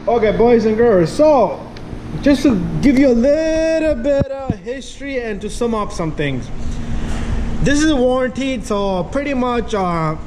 Okay, boys and girls, so just to give you a little bit of history and to sum up some things, this is warranted, so pretty much I'm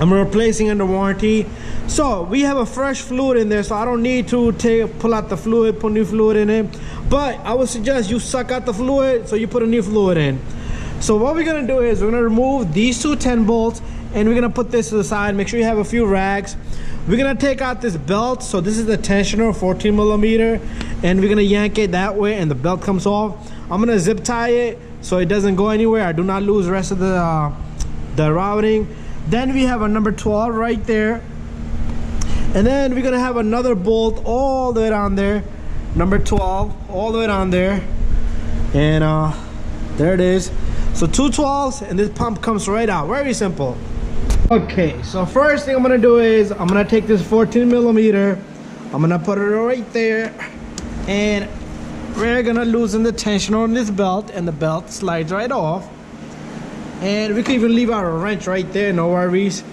replacing under warranty. So we have a fresh fluid in there, so I don't need to pull out the fluid, put new fluid in it, but I would suggest you suck out the fluid so you put a new fluid in. So what we're gonna do is we're gonna remove these two 10 bolts and we're gonna put this to the side. Make sure you have a few rags. We're gonna take out this belt. So this is the tensioner, 14 millimeter, and we're gonna yank it that way and the belt comes off. I'm gonna zip tie it so it doesn't go anywhere. I do not lose the rest of the routing. Then we have a number 12 right there, and then we're gonna have another bolt all the way down there, number 12, all the way down there, and there it is. So two 12s and this pump comes right out. Very simple. Okay, so first thing I'm gonna do is I'm gonna take this 14 millimeter, I'm gonna put it right there, and we're gonna loosen the tension on this belt, and the belt slides right off. And we can even leave out a wrench right there, no worries.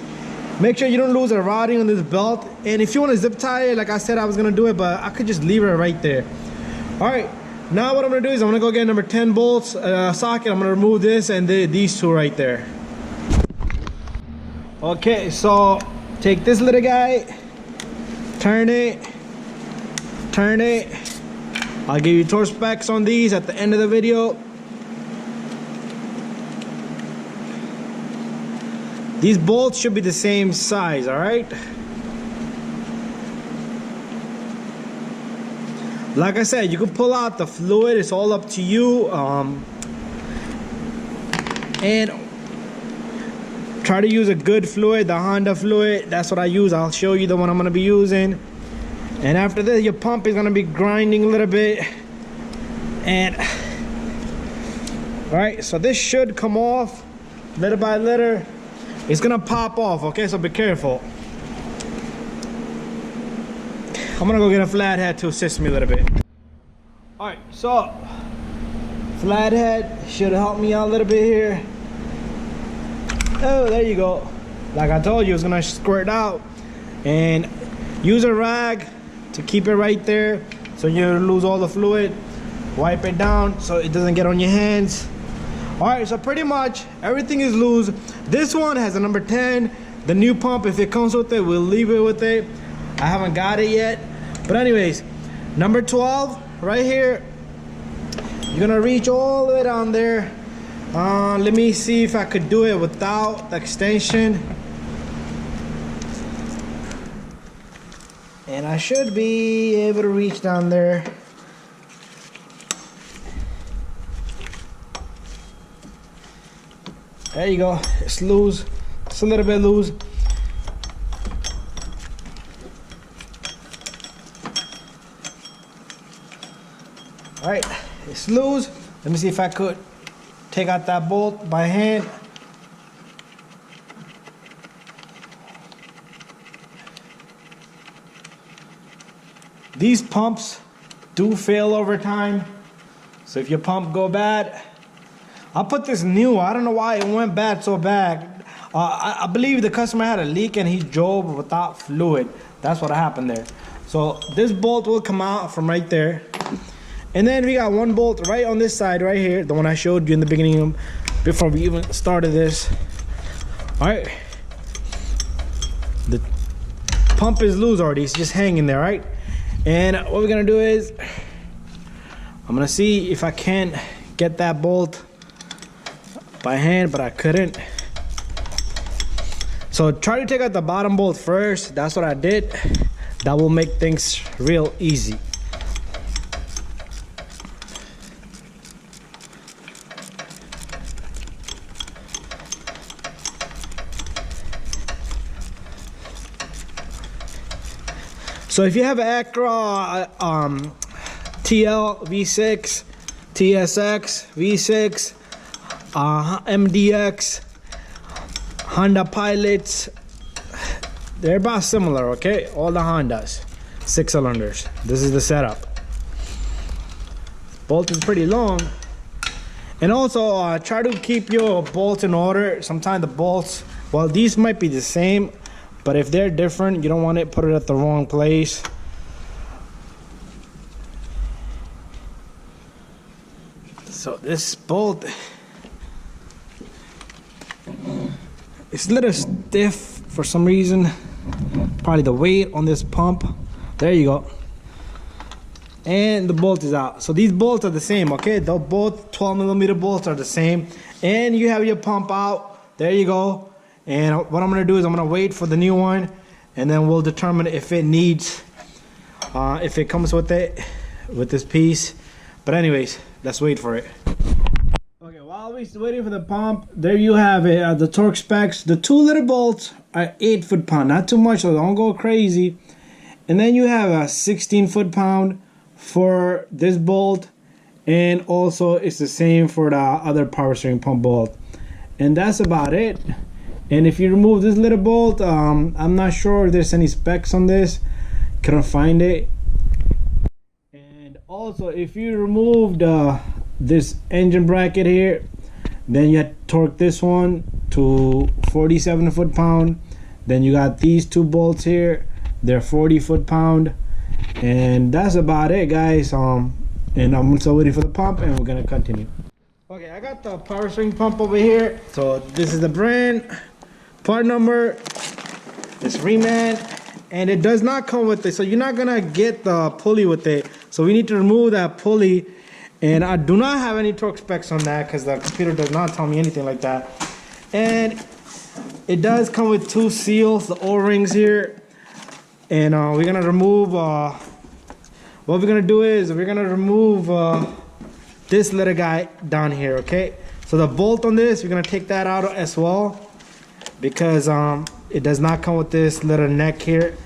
Make sure you don't lose a routing on this belt. And if you want to zip tie it, like I said I was gonna do it, but I could just leave it right there. All right, now what I'm gonna do is I'm gonna go get number 10 bolts socket. I'm gonna remove this and these two right there. Okay, so take this little guy, turn it. I'll give you torque specs on these at the end of the video. These bolts should be the same size, all right? Like I said, you can pull out the fluid, it's all up to you. And try to use a good fluid, the Honda fluid. That's what I use. I'll show you the one I'm gonna be using. And after this, your pump is gonna be grinding a little bit. And all right, so this should come off little by little. It's gonna pop off, okay? So be careful. I'm gonna go get a flathead to assist me a little bit. All right, so flathead should help me out a little bit here. Oh, there you go. Like I told you, it's gonna squirt out. And use a rag to keep it right there so you don't lose all the fluid. Wipe it down so it doesn't get on your hands. All right, so pretty much everything is loose. This one has a number 10. The new pump, if it comes with it, we'll leave it with it. I haven't got it yet. But anyways, number 12 right here. You're gonna reach all the way down there. Let me see if I could do it without the extension. And I should be able to reach down there. There you go. It's loose. It's a little bit loose. All right, it's loose. Let me see if I could take out that bolt by hand. These pumps do fail over time. So if your pump go bad, I put this new. I don't know why it went bad so bad. I believe the customer had a leak and he drove without fluid. That's what happened there. So this bolt will come out from right there. And then we got one bolt right on this side right here, the one I showed you in the beginning before we even started this. All right. The pump is loose already. It's just hanging there, right? And what we're gonna do is I'm gonna see if I can get that bolt by hand, but I couldn't. So try to take out the bottom bolt first. That's what I did. That will make things real easy. So if you have an Acura TL V6, TSX V6, MDX, Honda Pilots, they're about similar, okay? All the Hondas, 6 cylinders. This is the setup. Bolt is pretty long. And also try to keep your bolts in order. Sometimes the bolts, well, these might be the same, but if they're different, you don't want to put it at the wrong place. So this bolt is a little stiff for some reason. Probably the weight on this pump. There you go. And the bolt is out. So these bolts are the same, okay? They're both 12mm bolts are the same. And you have your pump out. There you go. And what I'm gonna do is I'm gonna wait for the new one, and then we'll determine if it needs, if it comes with it, with this piece. But anyways, let's wait for it. Okay, while we're waiting for the pump, there you have it, the torque specs. The 2 little bolts are 8 foot-pound, not too much, so don't go crazy. And then you have a 16 foot-pound for this bolt, and also it's the same for the other power steering pump bolt. And that's about it. And if you remove this little bolt, I'm not sure if there's any specs on this. Couldn't find it. And also, if you removed this engine bracket here, then you have to torque this one to 47 foot-pound. Then you got these 2 bolts here, they're 40 foot-pound. And that's about it, guys. And I'm still waiting for the pump, and we're gonna continue. Okay, I got the power steering pump over here. So this is the brand, part number, this Reman, and it does not come with it, so you're not gonna get the pulley with it. So we need to remove that pulley, and I do not have any torque specs on that because the computer does not tell me anything like that. And it does come with 2 seals, the O-rings here, and we're gonna remove. What we're gonna do is we're gonna remove this little guy down here. Okay, so the bolt on this, we're gonna take that out as well, because it does not come with this little neck here.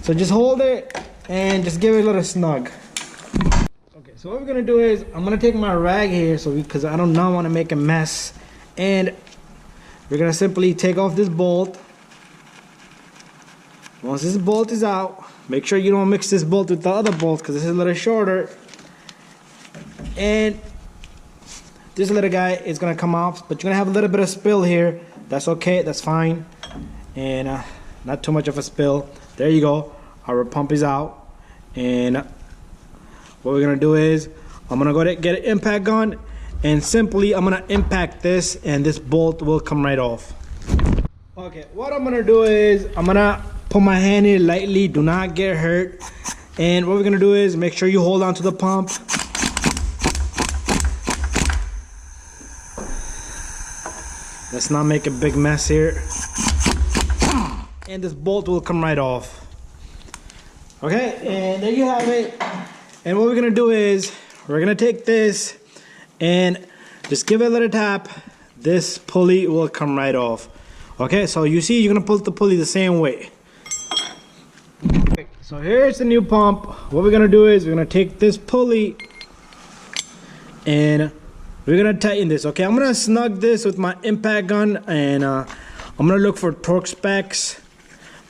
So just hold it and just give it a little snug. Okay, so what we're gonna do is I'm gonna take my rag here, so because I do not want to make a mess, and we're gonna simply take off this bolt. Once this bolt is out, make sure you don't mix this bolt with the other bolts, because this is a little shorter, and this little guy is gonna come off, but you're gonna have a little bit of spill here. That's okay, that's fine, and not too much of a spill. There you go, our pump is out. And what we're gonna do is I'm gonna go to get an impact gun, and simply I'm gonna impact this, and this bolt will come right off. Okay, what I'm gonna do is I'm gonna put my hand in lightly, do not get hurt. And what we're gonna do is make sure you hold on to the pump. Let's not make a big mess here. And this bolt will come right off. Okay, and there you have it. And what we're gonna do is we're gonna take this and just give it a little tap. This pulley will come right off. Okay, so you see, you're gonna pull the pulley the same way. Okay, so here's the new pump. What we're gonna do is we're gonna take this pulley and we're gonna tighten this. Okay, I'm gonna snug this with my impact gun, and I'm gonna look for torque specs.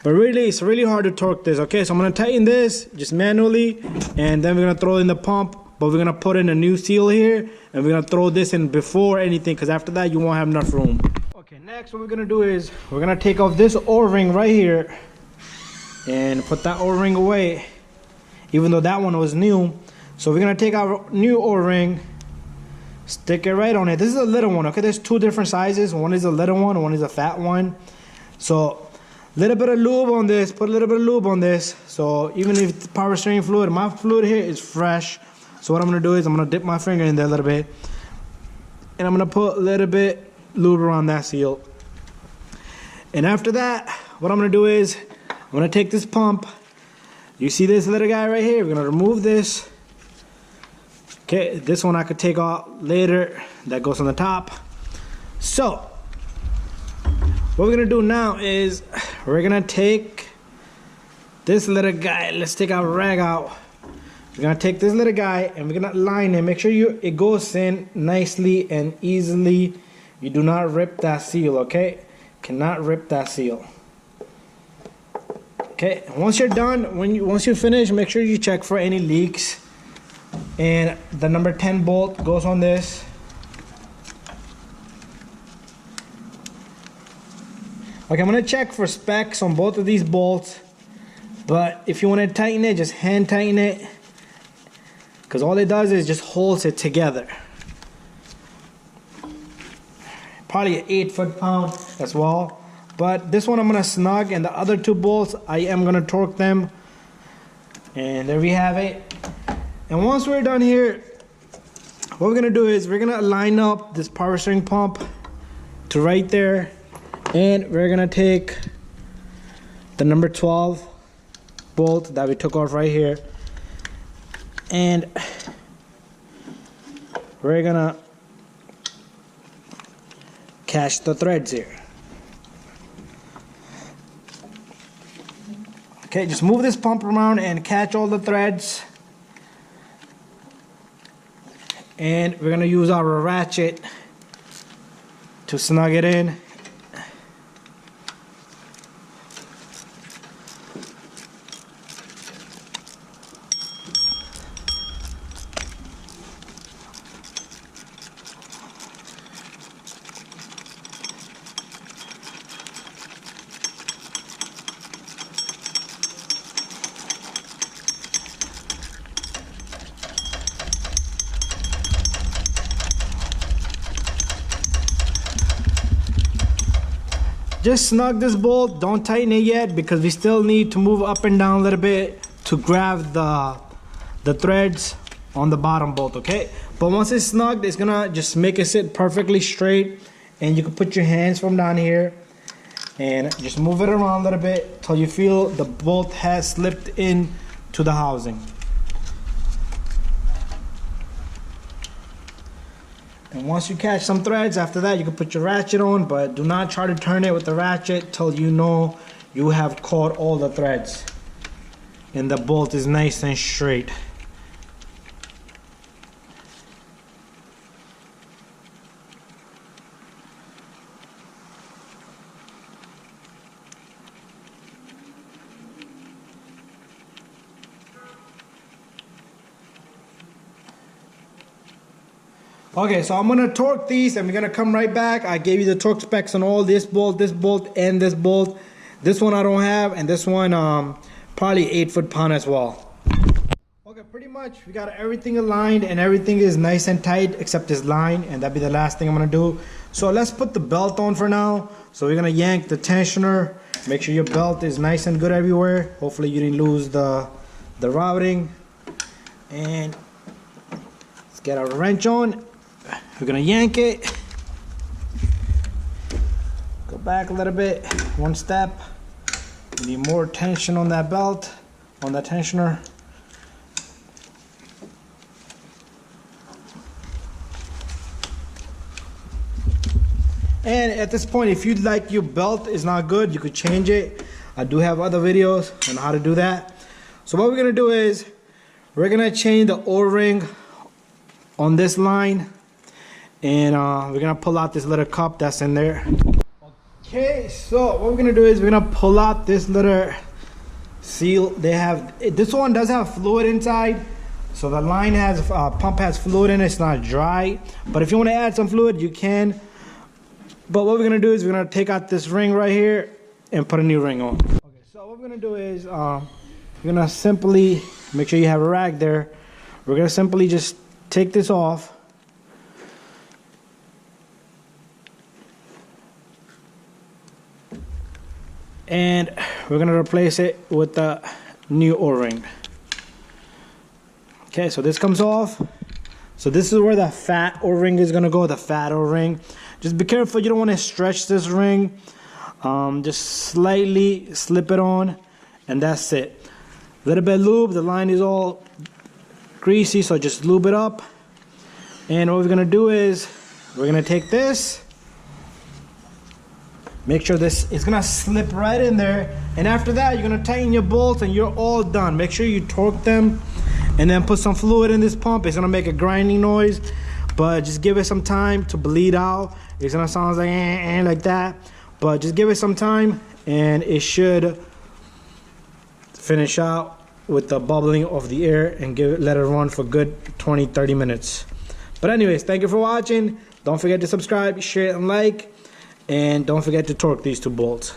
But really, it's really hard to torque this. Okay, so I'm gonna tighten this just manually, and then we're gonna throw in the pump. But we're gonna put in a new seal here, and we're gonna throw this in before anything, because after that you won't have enough room. Okay, next what we're gonna do is we're gonna take off this O-ring right here and put that O-ring away, even though that one was new. So we're gonna take our new O-ring, stick it right on it. This is a little one. Okay, there's 2 different sizes. One is a little one, one is a fat one. So little bit of lube on this, put a little bit of lube on this. So even if the power steering fluid, my fluid here is fresh. So what I'm gonna do is I'm gonna dip my finger in there a little bit, and I'm gonna put a little bit lube around that seal. And after that, what I'm gonna do is I'm gonna take this pump. You see this little guy right here? We're gonna remove this. Okay, this one I could take off later. That goes on the top. So what we're gonna do now is we're gonna take this little guy. Let's take our rag out. We're gonna take this little guy and we're gonna line it. Make sure it goes in nicely and easily. You do not rip that seal, okay? Cannot rip that seal. Okay, once you're done, once you finish, make sure you check for any leaks. And the number 10 bolt goes on this. Okay, I'm gonna check for specs on both of these bolts, but if you want to tighten it, just hand tighten it, because all it does is just holds it together. probably an 8 foot-pound as well. But this one I'm gonna snug, and the other 2 bolts I am gonna torque them. And there we have it. And once we're done here, what we're gonna do is we're gonna line up this power steering pump to right there, and we're gonna take the number 12 bolt that we took off right here, and we're gonna catch the threads here. Okay, just move this pump around and catch all the threads. And we're gonna use our ratchet to snug it in. Just snug this bolt, don't tighten it yet because we still need to move up and down a little bit to grab the threads on the bottom bolt, okay? But once it's snugged, it's gonna just make it sit perfectly straight, and you can put your hands from down here and just move it around a little bit till you feel the bolt has slipped in to the housing. And once you catch some threads, after that you can put your ratchet on, but do not try to turn it with the ratchet till you know you have caught all the threads and the bolt is nice and straight. Okay, so I'm gonna torque these and we're gonna come right back. I gave you the torque specs on all this bolt, and this bolt. This one I don't have, and this one probably 8 foot-pound as well. Okay, pretty much we got everything aligned and everything is nice and tight except this line, and that'll be the last thing I'm gonna do. So let's put the belt on for now. So we're gonna yank the tensioner. Make sure your belt is nice and good everywhere. Hopefully you didn't lose the routing. And let's get our wrench on. We're gonna yank it. Go back a little bit, 1 step. We need more tension on that belt, on that tensioner. And at this point, if you like your belt is not good, you could change it. I do have other videos on how to do that. So what we're gonna do is we're gonna change the O-ring on this line. And we're gonna pull out this little cup that's in there. Okay, so what we're gonna do is we're gonna pull out this little seal. This one does have fluid inside, so the line has pump has fluid in it. It's not dry, but if you want to add some fluid, you can. But what we're gonna do is we're gonna take out this ring right here and put a new ring on. Okay, so what we're gonna do is we're gonna simply make sure you have a rag there. We're gonna simply just take this off. And we're gonna replace it with the new O-ring. Okay, so this comes off. So this is where the fat O-ring is gonna go, the fat O-ring. Just be careful, you don't wanna stretch this ring. Just slightly slip it on, and that's it. A little bit of lube, the line is all greasy, so just lube it up. And what we're gonna do is, we're gonna take this, make sure this is gonna slip right in there, and after that you're gonna tighten your bolts and you're all done. Make sure you torque them and then put some fluid in this pump. It's gonna make a grinding noise, but just give it some time to bleed out. It's gonna sound like that, but just give it some time and it should finish out with the bubbling of the air and let it run for good 20-30 minutes. But anyways, thank you for watching. Don't forget to subscribe, share, and like. And don't forget to torque these 2 bolts.